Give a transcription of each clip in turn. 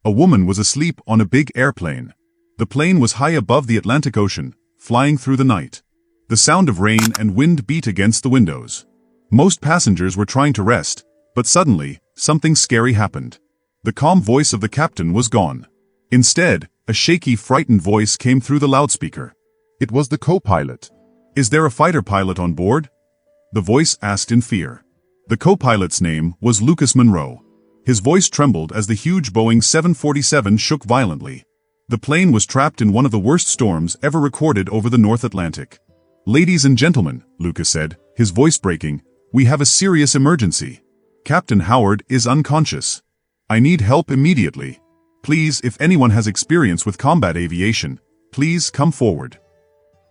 A woman was asleep on a big airplane. The plane was high above the Atlantic Ocean, flying through the night. The sound of rain and wind beat against the windows. Most passengers were trying to rest, but suddenly, something scary happened. The calm voice of the captain was gone. Instead, a shaky, frightened voice came through the loudspeaker. It was the co-pilot. "Is there a fighter pilot on board?" The voice asked in fear. The co-pilot's name was Lucas Monroe. His voice trembled as the huge Boeing 747 shook violently. The plane was trapped in one of the worst storms ever recorded over the North Atlantic. "Ladies and gentlemen," Lucas said, his voice breaking, "we have a serious emergency. Captain Howard is unconscious. I need help immediately. Please, if anyone has experience with combat aviation, please come forward."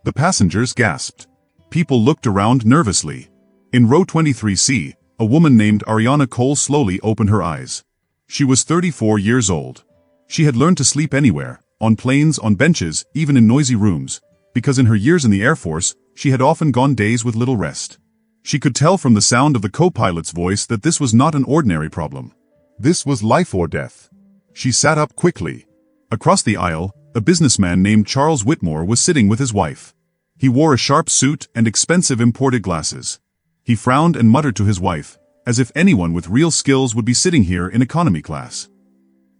The passengers gasped. People looked around nervously. In row 23C, a woman named Ariana Cole slowly opened her eyes. She was 34 years old. She had learned to sleep anywhere, on planes, on benches, even in noisy rooms, because in her years in the Air Force, she had often gone days with little rest. She could tell from the sound of the co-pilot's voice that this was not an ordinary problem. This was life or death. She sat up quickly. Across the aisle, a businessman named Charles Whitmore was sitting with his wife. He wore a sharp suit and expensive imported glasses. He frowned and muttered to his wife, as if anyone with real skills would be sitting here in economy class.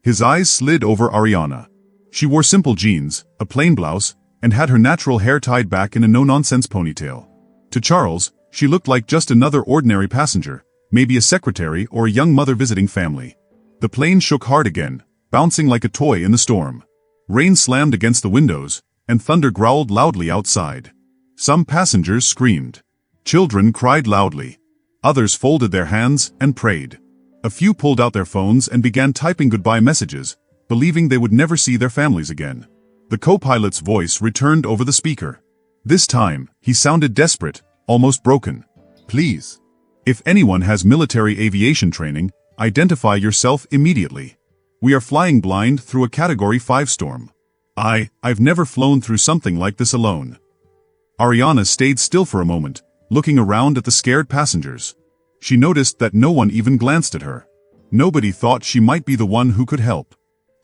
His eyes slid over Ariana. She wore simple jeans, a plain blouse, and had her natural hair tied back in a no-nonsense ponytail. To Charles, she looked like just another ordinary passenger, maybe a secretary or a young mother visiting family. The plane shook hard again, bouncing like a toy in the storm. Rain slammed against the windows, and thunder growled loudly outside. Some passengers screamed. Children cried loudly. Others folded their hands and prayed. A few pulled out their phones and began typing goodbye messages, believing they would never see their families again. The co-pilot's voice returned over the speaker. This time, he sounded desperate, almost broken. "Please. If anyone has military aviation training, identify yourself immediately. We are flying blind through a Category 5 storm. I've never flown through something like this alone." Ariana stayed still for a moment, looking around at the scared passengers. She noticed that no one even glanced at her. Nobody thought she might be the one who could help.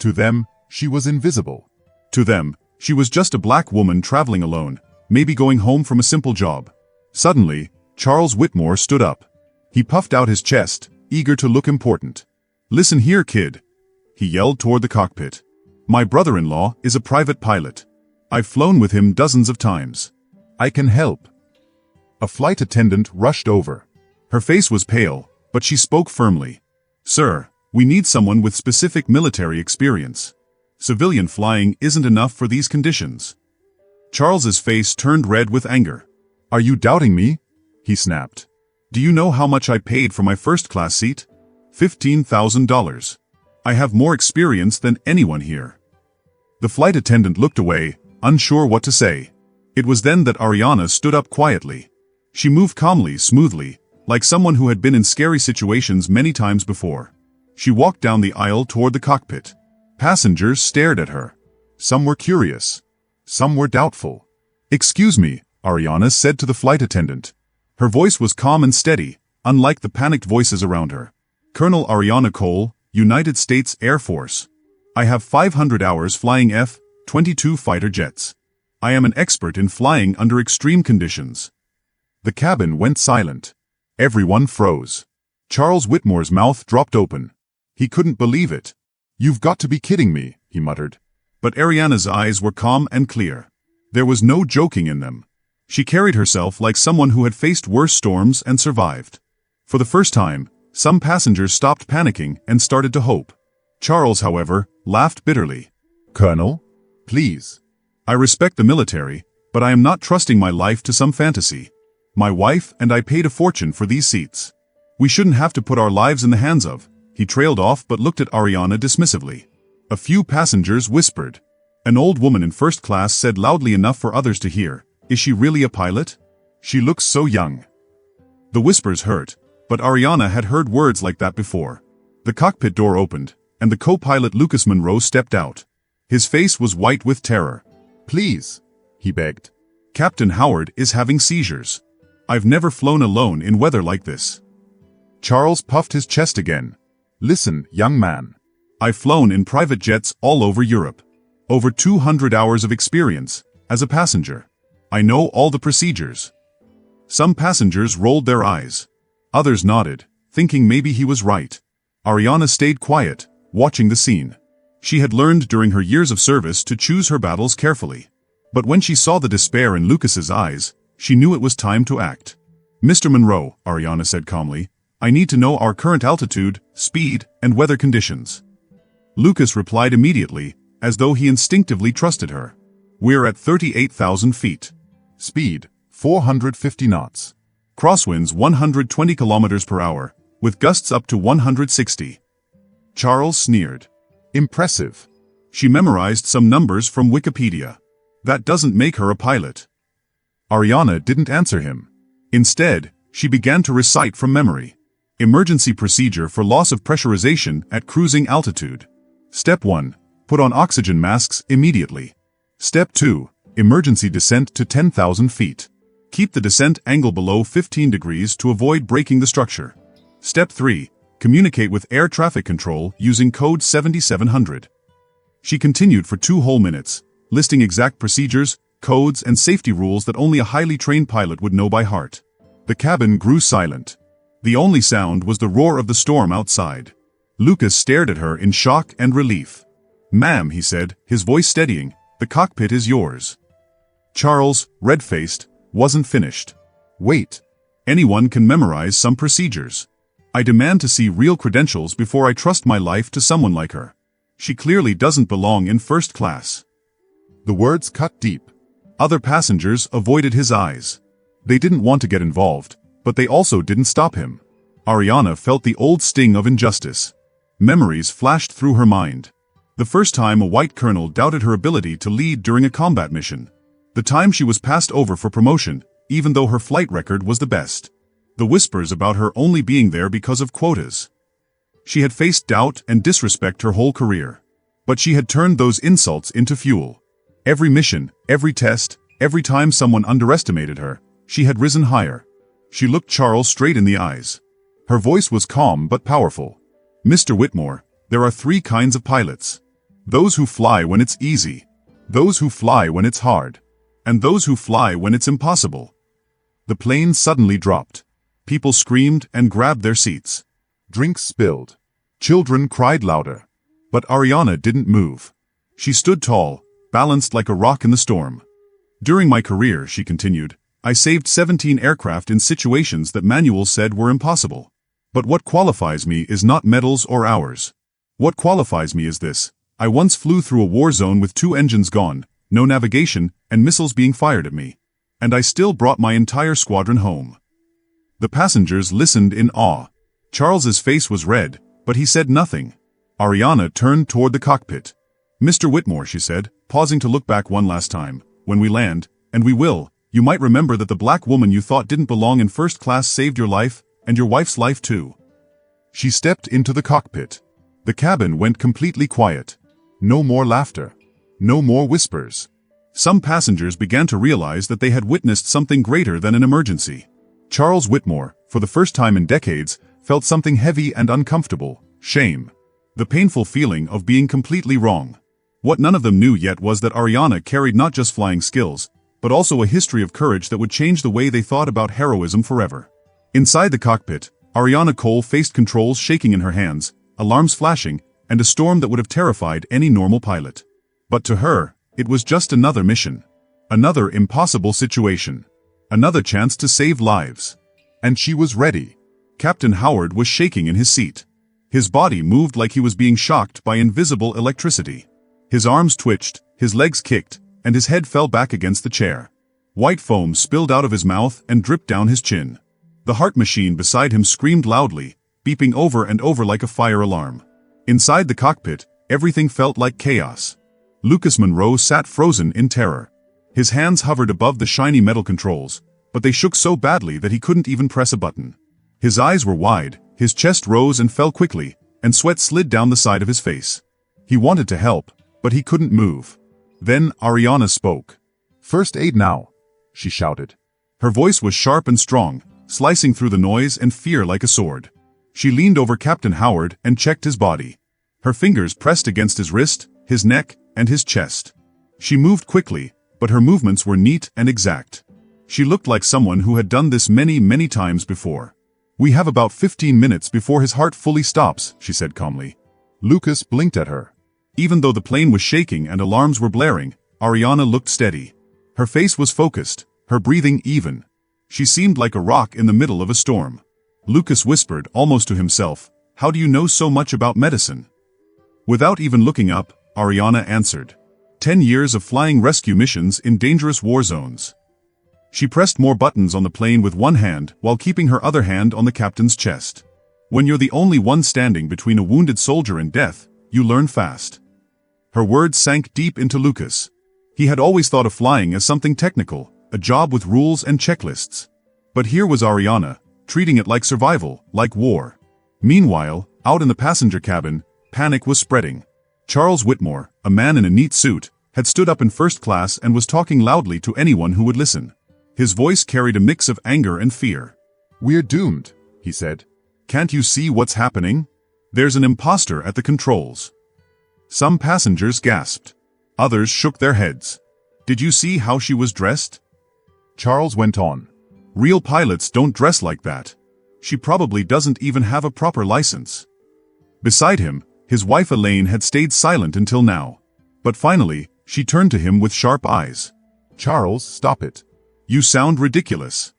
To them, she was invisible. To them, she was just a black woman traveling alone, maybe going home from a simple job. Suddenly, Charles Whitmore stood up. He puffed out his chest, eager to look important. "Listen here, kid," he yelled toward the cockpit. "My brother-in-law is a private pilot. I've flown with him dozens of times. I can help." A flight attendant rushed over. Her face was pale, but she spoke firmly. "Sir, we need someone with specific military experience. Civilian flying isn't enough for these conditions." Charles's face turned red with anger. "Are you doubting me?" he snapped. "Do you know how much I paid for my first-class seat? $15,000. I have more experience than anyone here." The flight attendant looked away, unsure what to say. It was then that Ariana stood up quietly. She moved calmly, smoothly, like someone who had been in scary situations many times before. She walked down the aisle toward the cockpit. Passengers stared at her. Some were curious. Some were doubtful. "Excuse me," Ariana said to the flight attendant. Her voice was calm and steady, unlike the panicked voices around her. "Colonel Ariana Cole, United States Air Force. I have 500 hours flying F-22 fighter jets. I am an expert in flying under extreme conditions." The cabin went silent. Everyone froze. Charles Whitmore's mouth dropped open. He couldn't believe it. "You've got to be kidding me," he muttered. But Ariana's eyes were calm and clear. There was no joking in them. She carried herself like someone who had faced worse storms and survived. For the first time, some passengers stopped panicking and started to hope. Charles, however, laughed bitterly. "Colonel? Please. I respect the military, but I am not trusting my life to some fantasy. My wife and I paid a fortune for these seats. We shouldn't have to put our lives in the hands of." He trailed off but looked at Ariana dismissively. A few passengers whispered. An old woman in first class said loudly enough for others to hear, "Is she really a pilot? She looks so young." The whispers hurt, but Ariana had heard words like that before. The cockpit door opened, and the co-pilot Lucas Monroe stepped out. His face was white with terror. "Please," he begged. "Captain Howard is having seizures. I've never flown alone in weather like this." Charles puffed his chest again. "Listen, young man. I've flown in private jets all over Europe. Over 200 hours of experience, as a passenger. I know all the procedures. Some passengers rolled their eyes. Others nodded, thinking maybe he was right. Ariana stayed quiet, watching the scene. She had learned during her years of service to choose her battles carefully. But when she saw the despair in Lucas's eyes, she knew it was time to act. Mr. Monroe, Ariana said calmly, I need to know our current altitude, speed, and weather conditions. Lucas replied immediately, as though he instinctively trusted her. We're at 38,000 feet. Speed, 450 knots. Crosswinds 120 kilometers per hour, with gusts up to 160. Charles sneered. Impressive. She memorized some numbers from Wikipedia. That doesn't make her a pilot. Ariana didn't answer him. Instead, she began to recite from memory. Emergency procedure for loss of pressurization at cruising altitude. Step 1. Put on oxygen masks immediately. Step 2. Emergency descent to 10,000 feet. Keep the descent angle below 15 degrees to avoid breaking the structure. Step 3. Communicate with air traffic control using code 7700. She continued for 2 whole minutes, listing exact procedures, codes, and safety rules that only a highly trained pilot would know by heart. The cabin grew silent. The only sound was the roar of the storm outside. Lucas stared at her in shock and relief. Ma'am, he said, his voice steadying, the cockpit is yours. Charles, red-faced, wasn't finished. Wait. Anyone can memorize some procedures. I demand to see real credentials before I trust my life to someone like her. She clearly doesn't belong in first class. The words cut deep. Other passengers avoided his eyes. They didn't want to get involved, but they also didn't stop him. Ariana felt the old sting of injustice. Memories flashed through her mind. The first time a white colonel doubted her ability to lead during a combat mission. The time she was passed over for promotion, even though her flight record was the best. The whispers about her only being there because of quotas. She had faced doubt and disrespect her whole career. But she had turned those insults into fuel. Every mission, every test, every time someone underestimated her, she had risen higher. She looked Charles straight in the eyes. Her voice was calm but powerful. Mr. Whitmore, there are 3 kinds of pilots. Those who fly when it's easy. Those who fly when it's hard. And those who fly when it's impossible. The plane suddenly dropped. People screamed and grabbed their seats. Drinks spilled. Children cried louder. But Ariana didn't move. She stood tall, balanced like a rock in the storm. During my career, she continued, I saved 17 aircraft in situations that manuals said were impossible. But what qualifies me is not medals or hours. What qualifies me is this. I once flew through a war zone with 2 engines gone, no navigation, and missiles being fired at me. And I still brought my entire squadron home. The passengers listened in awe. Charles's face was red, but he said nothing. Ariana turned toward the cockpit. Mr. Whitmore, she said, pausing to look back one last time, when we land, and we will, you might remember that the black woman you thought didn't belong in first class saved your life, and your wife's life too. She stepped into the cockpit. The cabin went completely quiet. No more laughter. No more whispers. Some passengers began to realize that they had witnessed something greater than an emergency. Charles Whitmore, for the first time in decades, felt something heavy and uncomfortable, shame. The painful feeling of being completely wrong. What none of them knew yet was that Ariana carried not just flying skills, but also a history of courage that would change the way they thought about heroism forever. Inside the cockpit, Ariana Cole faced controls shaking in her hands, alarms flashing, and a storm that would have terrified any normal pilot. But to her, it was just another mission. Another impossible situation. Another chance to save lives. And she was ready. Captain Howard was shaking in his seat. His body moved like he was being shocked by invisible electricity. His arms twitched, his legs kicked, and his head fell back against the chair. White foam spilled out of his mouth and dripped down his chin. The heart machine beside him screamed loudly, beeping over and over like a fire alarm. Inside the cockpit, everything felt like chaos. Lucas Monroe sat frozen in terror. His hands hovered above the shiny metal controls, but they shook so badly that he couldn't even press a button. His eyes were wide, his chest rose and fell quickly, and sweat slid down the side of his face. He wanted to help, but he couldn't move. Then Ariana spoke. "First aid now," she shouted. Her voice was sharp and strong, slicing through the noise and fear like a sword. She leaned over Captain Howard and checked his body. Her fingers pressed against his wrist, his neck, and his chest. She moved quickly, but her movements were neat and exact. She looked like someone who had done this many times before. "We have about 15 minutes before his heart fully stops," she said calmly. Lucas blinked at her. Even though the plane was shaking and alarms were blaring, Ariana looked steady. Her face was focused, her breathing even. She seemed like a rock in the middle of a storm. Lucas whispered, almost to himself, "How do you know so much about medicine?" Without even looking up, Ariana answered, 10 years of flying rescue missions in dangerous war zones." She pressed more buttons on the plane with one hand while keeping her other hand on the captain's chest. When you're the only one standing between a wounded soldier and death, you learn fast. Her words sank deep into Lucas. He had always thought of flying as something technical, a job with rules and checklists. But here was Ariana, treating it like survival, like war. Meanwhile, out in the passenger cabin, panic was spreading. Charles Whitmore, a man in a neat suit, had stood up in first class and was talking loudly to anyone who would listen. His voice carried a mix of anger and fear. "We're doomed," he said. "Can't you see what's happening? There's an imposter at the controls." Some passengers gasped. Others shook their heads. "Did you see how she was dressed?" Charles went on. "Real pilots don't dress like that. She probably doesn't even have a proper license." Beside him, his wife Elaine had stayed silent until now. But finally, she turned to him with sharp eyes. "Charles, stop it. You sound ridiculous."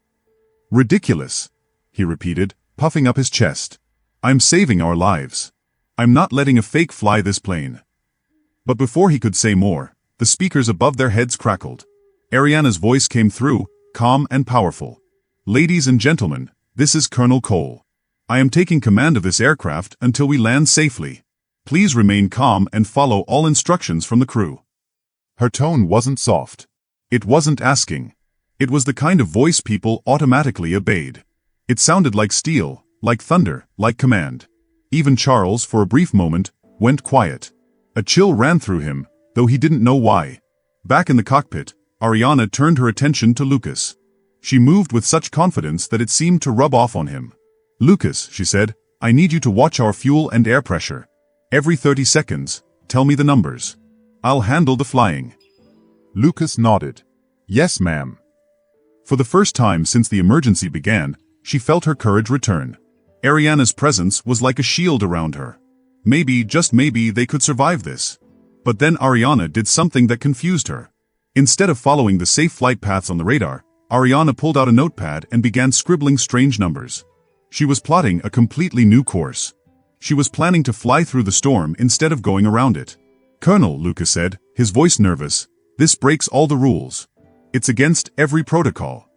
"Ridiculous," he repeated, puffing up his chest. "I'm saving our lives. I'm not letting a fake fly this plane." But before he could say more, the speakers above their heads crackled. Ariana's voice came through, calm and powerful. "Ladies and gentlemen, this is Colonel Cole. I am taking command of this aircraft until we land safely. Please remain calm and follow all instructions from the crew." Her tone wasn't soft. It wasn't asking. It was the kind of voice people automatically obeyed. It sounded like steel, like thunder, like command. Even Charles, for a brief moment, went quiet. A chill ran through him, though he didn't know why. Back in the cockpit, Ariana turned her attention to Lucas. She moved with such confidence that it seemed to rub off on him. "Lucas," she said, "I need you to watch our fuel and air pressure. Every 30 seconds, tell me the numbers. I'll handle the flying." Lucas nodded. "Yes, ma'am." For the first time since the emergency began, she felt her courage return. Ariana's presence was like a shield around her. Maybe, just maybe, they could survive this. But then Ariana did something that confused her. Instead of following the safe flight paths on the radar, Ariana pulled out a notepad and began scribbling strange numbers. She was plotting a completely new course. She was planning to fly through the storm instead of going around it. "Colonel," Lucas said, his voice nervous, "this breaks all the rules. It's against every protocol."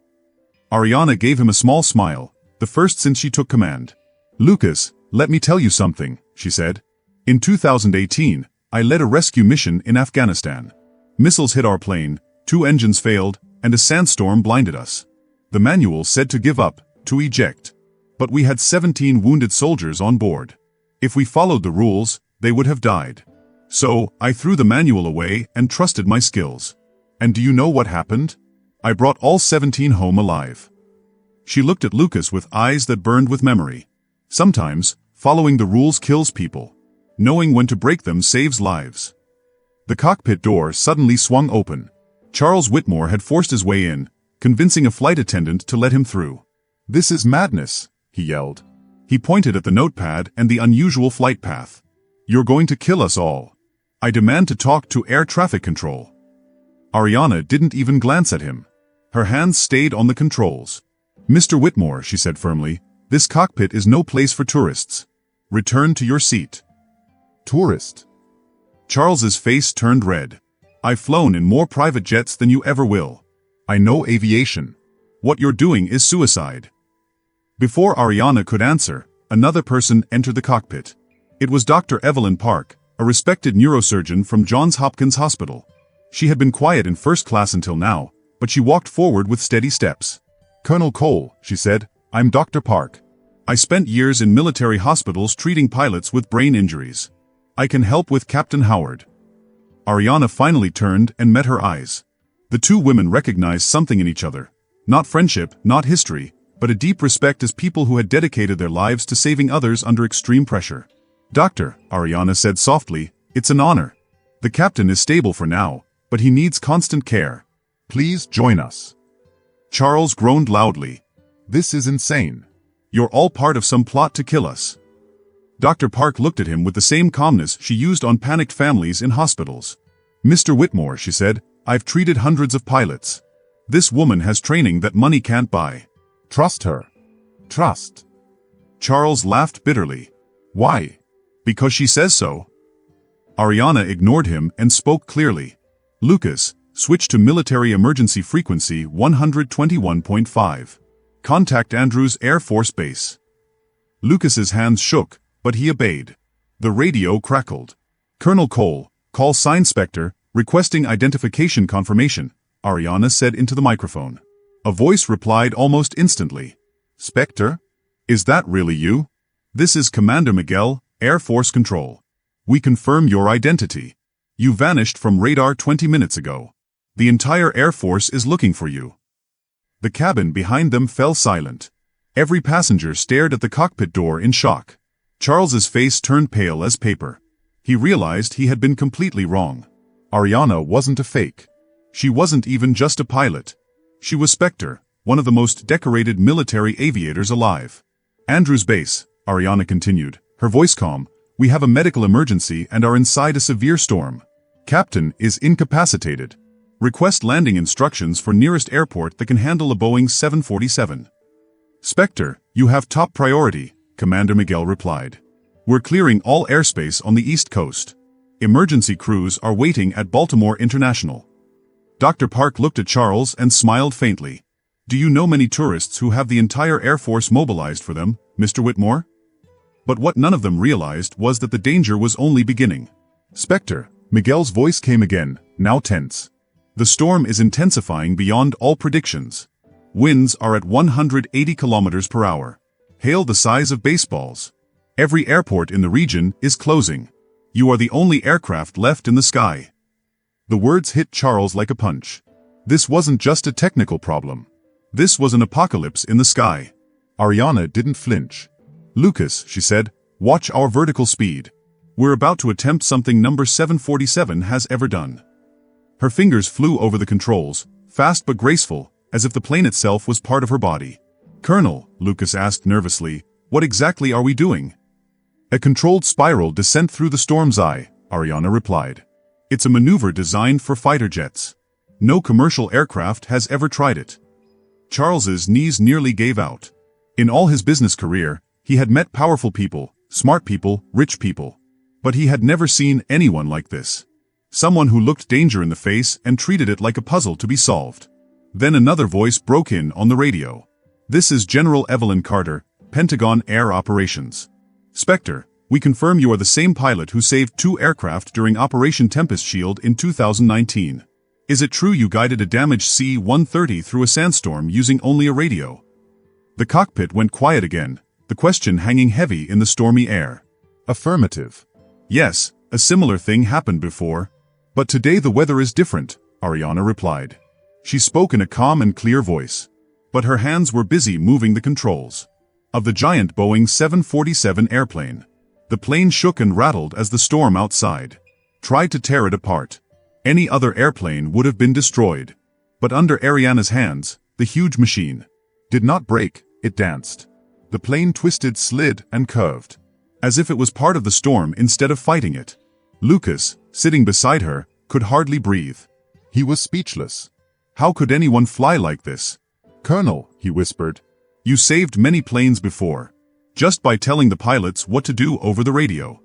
Ariana gave him a small smile, the first since she took command. "Lucas, let me tell you something," she said. "In 2018, I led a rescue mission in Afghanistan. Missiles hit our plane, 2 engines failed, and a sandstorm blinded us. The manual said to give up, to eject. But we had 17 wounded soldiers on board. If we followed the rules, they would have died. So, I threw the manual away and trusted my skills. And do you know what happened? I brought all 17 home alive." She looked at Lucas with eyes that burned with memory. Sometimes, following the rules kills people. Knowing when to break them saves lives. The cockpit door suddenly swung open. Charles Whitmore had forced his way in, convincing a flight attendant to let him through. "This is madness," he yelled. He pointed at the notepad and the unusual flight path. "You're going to kill us all. I demand to talk to air traffic control." Ariana didn't even glance at him. Her hands stayed on the controls. "Mr. Whitmore," she said firmly, "this cockpit is no place for tourists. Return to your seat." "Tourist?" Charles's face turned red. "I've flown in more private jets than you ever will. I know aviation. What you're doing is suicide." Before Ariana could answer, another person entered the cockpit. It was Dr. Evelyn Park, a respected neurosurgeon from Johns Hopkins Hospital. She had been quiet in first class until now, but she walked forward with steady steps. "Colonel Cole," she said, "I'm Dr. Park. I spent years in military hospitals treating pilots with brain injuries. I can help with Captain Howard." Ariana finally turned and met her eyes. The two women recognized something in each other. Not friendship, not history, but a deep respect as people who had dedicated their lives to saving others under extreme pressure. Doctor, Ariana said softly, it's an honor. The captain is stable for now, but he needs constant care. Please join us. Charles groaned loudly. This is insane. You're all part of some plot to kill us. Dr. Park looked at him with the same calmness she used on panicked families in hospitals. Mr. Whitmore, she said, I've treated hundreds of pilots. This woman has training that money can't buy. Trust her. Trust. Charles laughed bitterly. Why? Because she says so. Ariana ignored him and spoke clearly. Lucas, switch to military emergency frequency 121.5. Contact Andrews Air Force Base. Lucas's hands shook, but he obeyed. The radio crackled. Colonel Cole, call Sign Spectre, requesting identification confirmation, Ariana said into the microphone. A voice replied almost instantly. Spectre? Is that really you? This is Commander Miguel, Air Force Control. We confirm your identity. You vanished from radar 20 minutes ago. The entire Air Force is looking for you. The cabin behind them fell silent. Every passenger stared at the cockpit door in shock. Charles's face turned pale as paper. He realized he had been completely wrong. Ariana wasn't a fake. She wasn't even just a pilot. She was Spectre, one of the most decorated military aviators alive. Andrews Base, Ariana continued, her voice calm, we have a medical emergency and are inside a severe storm. Captain is incapacitated. Request landing instructions for nearest airport that can handle a Boeing 747. Spectre, you have top priority, Commander Miguel replied. We're clearing all airspace on the East Coast. Emergency crews are waiting at Baltimore International. Dr. Park looked at Charles and smiled faintly. Do you know many tourists who have the entire Air Force mobilized for them, Mr. Whitmore? But what none of them realized was that the danger was only beginning. Spectre, Miguel's voice came again, now tense. The storm is intensifying beyond all predictions. Winds are at 180 kilometers per hour. Hail the size of baseballs. Every airport in the region is closing. You are the only aircraft left in the sky. The words hit Charles like a punch. This wasn't just a technical problem. This was an apocalypse in the sky. Ariana didn't flinch. Lucas, she said, watch our vertical speed. We're about to attempt something number 747 has ever done. Her fingers flew over the controls, fast but graceful, as if the plane itself was part of her body. Colonel, Lucas asked nervously, what exactly are we doing? A controlled spiral descent through the storm's eye, Ariana replied. It's a maneuver designed for fighter jets. No commercial aircraft has ever tried it. Charles's knees nearly gave out. In all his business career, he had met powerful people, smart people, rich people. But he had never seen anyone like this. Someone who looked danger in the face and treated it like a puzzle to be solved. Then another voice broke in on the radio. This is General Evelyn Carter, Pentagon Air Operations. Spectre, we confirm you are the same pilot who saved 2 aircraft during Operation Tempest Shield in 2019. Is it true you guided a damaged C-130 through a sandstorm using only a radio? The cockpit went quiet again, the question hanging heavy in the stormy air. Affirmative. Yes, a similar thing happened before. But today the weather is different, Ariana replied. She spoke in a calm and clear voice. But her hands were busy moving the controls. Of the giant Boeing 747 airplane. The plane shook and rattled as the storm outside tried to tear it apart. Any other airplane would have been destroyed. But under Ariana's hands, the huge machine did not break, it danced. The plane twisted, slid, and curved. As if it was part of the storm instead of fighting it. Lucas, sitting beside her, could hardly breathe. He was speechless. How could anyone fly like this? Colonel, he whispered. You saved many planes before. Just by telling the pilots what to do over the radio.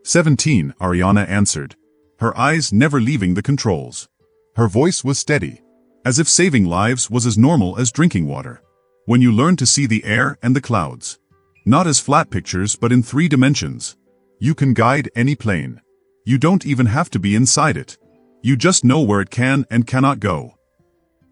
17, Ariana answered. Her eyes never leaving the controls. Her voice was steady. As if saving lives was as normal as drinking water. When you learn to see the air and the clouds. Not as flat pictures but in 3 dimensions. You can guide any plane. You don't even have to be inside it. You just know where it can and cannot go.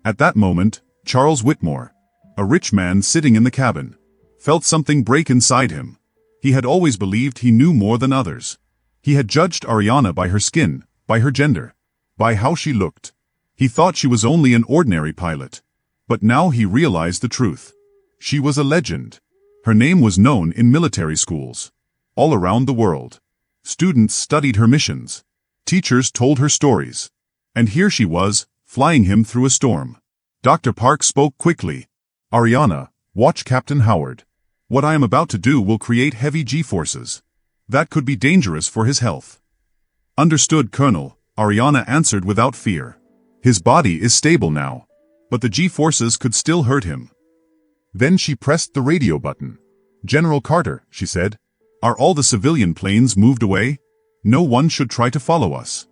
At that moment, Charles Whitmore, a rich man sitting in the cabin, felt something break inside him. He had always believed he knew more than others. He had judged Ariana by her skin, by her gender, by how she looked. He thought she was only an ordinary pilot. But now he realized the truth. She was a legend. Her name was known in military schools. all around the world. Students studied her missions. Teachers told her stories. And here she was, flying him through a storm. Dr. Park spoke quickly. "Ariana, watch Captain Howard. What I am about to do will create heavy G-forces. That could be dangerous for his health." "Understood, Colonel," Ariana answered without fear. "His body is stable now, but the G-forces could still hurt him." Then she pressed the radio button. "General Carter," she said, "are all the civilian planes moved away? No one should try to follow us."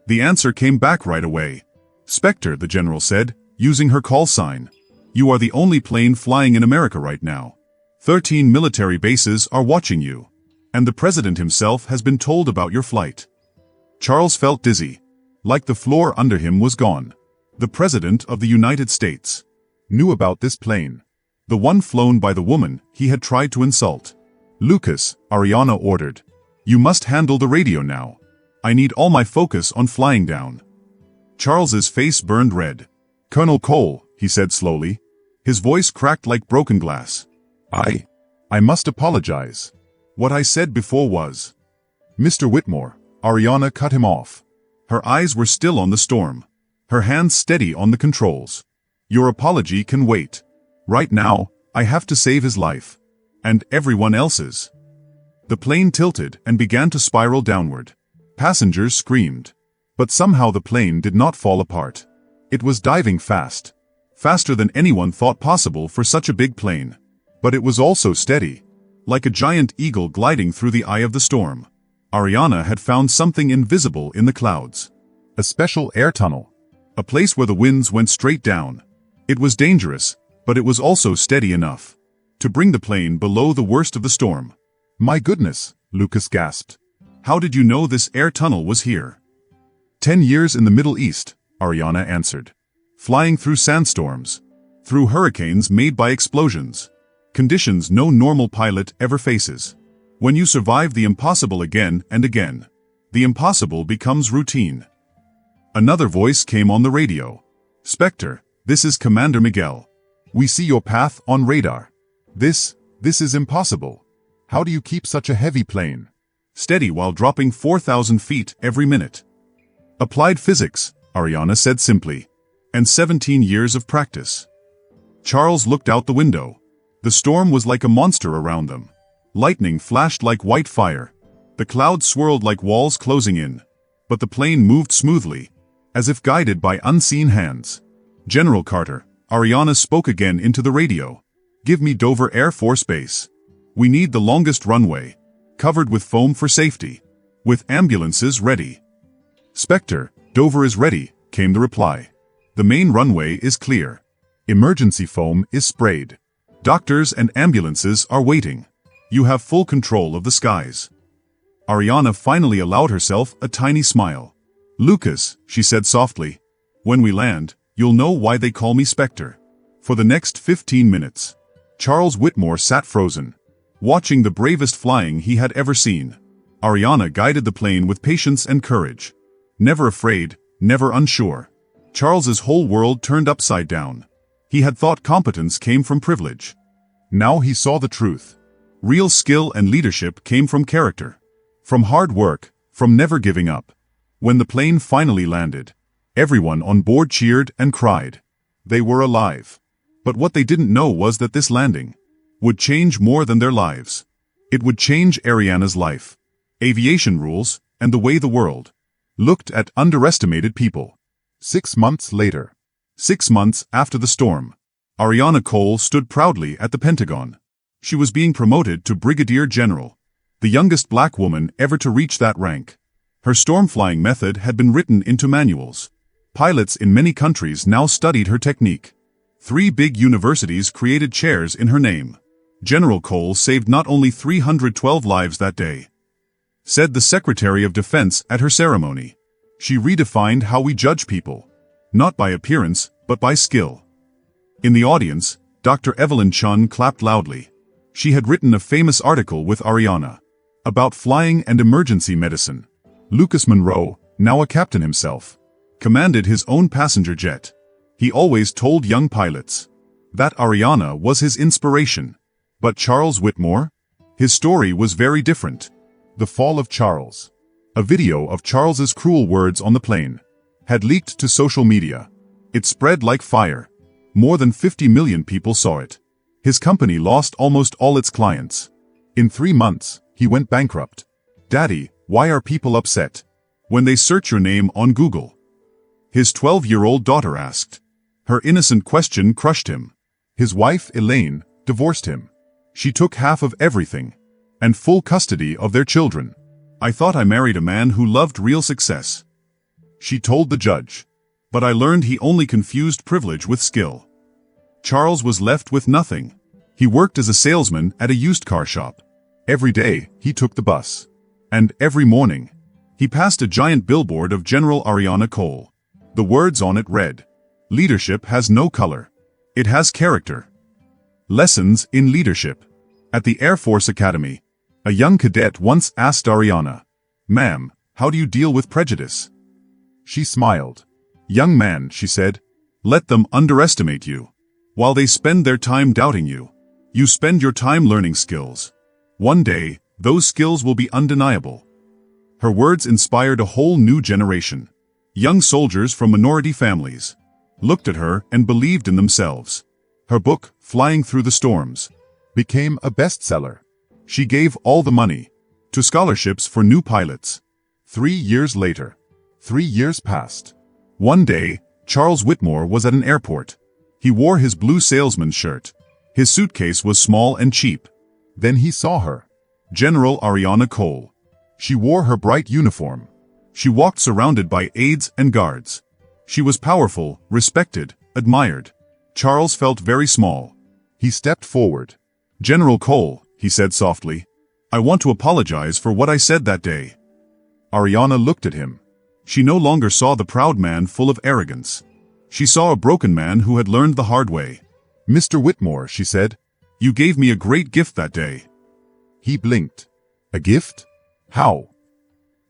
The answer came back right away. "Spectre," the general said, using her call sign. "You are the only plane flying in America right now. 13 military bases are watching you. And the president himself has been told about your flight." Charles felt dizzy. Like the floor under him was gone. The president of the United States knew about this plane. The one flown by the woman he had tried to insult. "Lucas," Ariana ordered. "You must handle the radio now. I need all my focus on flying down." Charles's face burned red. "Colonel Cole," he said slowly. His voice cracked like broken glass. I must apologize. What I said before was..." "Mr. Whitmore," Ariana cut him off. Her eyes were still on the storm. Her hands steady on the controls. "Your apology can wait. Right now, I have to save his life. And everyone else's." The plane tilted and began to spiral downward. Passengers screamed. But somehow the plane did not fall apart. It was diving fast. Faster than anyone thought possible for such a big plane. But it was also steady. Like a giant eagle gliding through the eye of the storm. Ariana had found something invisible in the clouds. A special air tunnel. A place where the winds went straight down. It was dangerous, but it was also steady enough to bring the plane below the worst of the storm. "My goodness," Lucas gasped. "How did you know this air tunnel was here?" 10 years in the Middle East," Ariana answered. "Flying through sandstorms. Through hurricanes made by explosions. Conditions no normal pilot ever faces. When you survive the impossible again and again, the impossible becomes routine." Another voice came on the radio. "Spectre, this is Commander Miguel. We see your path on radar. This is impossible. How do you keep such a heavy plane steady while dropping 4,000 feet every minute?" "Applied physics," Ariana said simply. "And 17 years of practice." Charles looked out the window. The storm was like a monster around them. Lightning flashed like white fire. The clouds swirled like walls closing in. But the plane moved smoothly, as if guided by unseen hands. "General Carter," Ariana spoke again into the radio. "Give me Dover Air Force Base. We need the longest runway, covered with foam for safety, with ambulances ready." "Spectre, Dover is ready," came the reply. "The main runway is clear. Emergency foam is sprayed. Doctors and ambulances are waiting. You have full control of the skies." Ariana finally allowed herself a tiny smile. "Lucas," she said softly, "when we land, you'll know why they call me Spectre." For the next 15 minutes, Charles Whitmore sat frozen, watching the bravest flying he had ever seen. Ariana guided the plane with patience and courage. Never afraid, never unsure. Charles's whole world turned upside down. He had thought competence came from privilege. Now he saw the truth. Real skill and leadership came from character. From hard work, from never giving up. When the plane finally landed, everyone on board cheered and cried. They were alive. But what they didn't know was that this landing would change more than their lives. It would change Ariana's life, aviation rules, and the way the world looked at underestimated people. 6 months later. 6 months after the storm, Ariana Cole stood proudly at the Pentagon. She was being promoted to Brigadier General, the youngest black woman ever to reach that rank. Her storm-flying method had been written into manuals. Pilots in many countries now studied her technique. 3 big universities created chairs in her name. General Cole saved not only 312 lives that day, said the Secretary of Defense at her ceremony. She redefined how we judge people. Not by appearance, but by skill. In the audience, Dr. Evelyn Chun clapped loudly. She had written a famous article with Ariana about flying and emergency medicine. Lucas Monroe, now a captain himself, commanded his own passenger jet. He always told young pilots that Ariana was his inspiration. But Charles Whitmore? His story was very different. The fall of Charles. A video of Charles's cruel words on the plane had leaked to social media. It spread like fire. More than 50 million people saw it. His company lost almost all its clients. In 3 months, he went bankrupt. "Daddy, why are people upset when they search your name on Google?" His 12-year-old daughter asked. Her innocent question crushed him. His wife, Elaine, divorced him. She took half of everything and full custody of their children. "I thought I married a man who loved real success," she told the judge. "But I learned he only confused privilege with skill." Charles was left with nothing. He worked as a salesman at a used car shop. Every day, he took the bus. And every morning, he passed a giant billboard of General Ariana Cole. The words on it read, "Leadership has no color. It has character." Lessons in leadership. At the Air Force Academy, a young cadet once asked Ariana, "Ma'am, how do you deal with prejudice?" She smiled. "Young man," she said, "let them underestimate you. While they spend their time doubting you, you spend your time learning skills. One day, those skills will be undeniable." Her words inspired a whole new generation. Young soldiers from minority families looked at her and believed in themselves. Her book, Flying Through the Storms, became a bestseller. She gave all the money to scholarships for new pilots. 3 years later, 3 years passed. One day, Charles Whitmore was at an airport. He wore his blue salesman's shirt. His suitcase was small and cheap. Then he saw her. General Ariana Cole. She wore her bright uniform. She walked surrounded by aides and guards. She was powerful, respected, admired. Charles felt very small. He stepped forward. "General Cole," he said softly, "I want to apologize for what I said that day." Ariana looked at him. She no longer saw the proud man full of arrogance. She saw a broken man who had learned the hard way. "Mr. Whitmore," she said, "you gave me a great gift that day." He blinked. "A gift? How?"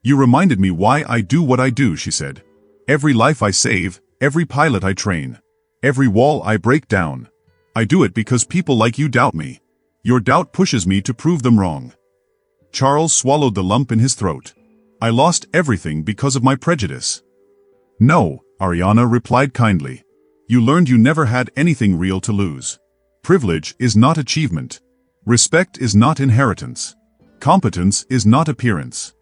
"You reminded me why I do what I do," she said. "Every life I save, every pilot I train, every wall I break down. I do it because people like you doubt me. Your doubt pushes me to prove them wrong." Charles swallowed the lump in his throat. "I lost everything because of my prejudice." "No," Ariana replied kindly. "You learned you never had anything real to lose. Privilege is not achievement. Respect is not inheritance. Competence is not appearance."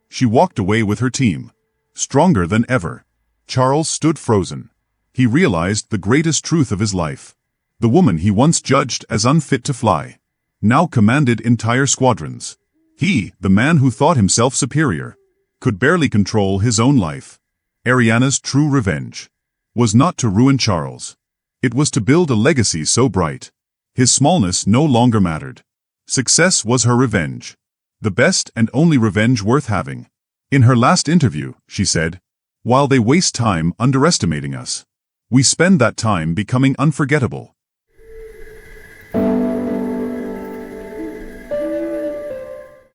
She walked away with her team, stronger than ever. Charles stood frozen. He realized the greatest truth of his life. The woman he once judged as unfit to fly now commanded entire squadrons. He, the man who thought himself superior, could barely control his own life. Ariana's true revenge was not to ruin Charles. It was to build a legacy so bright. His smallness no longer mattered. Success was her revenge. The best and only revenge worth having. In her last interview, she said, "While they waste time underestimating us, we spend that time becoming unforgettable."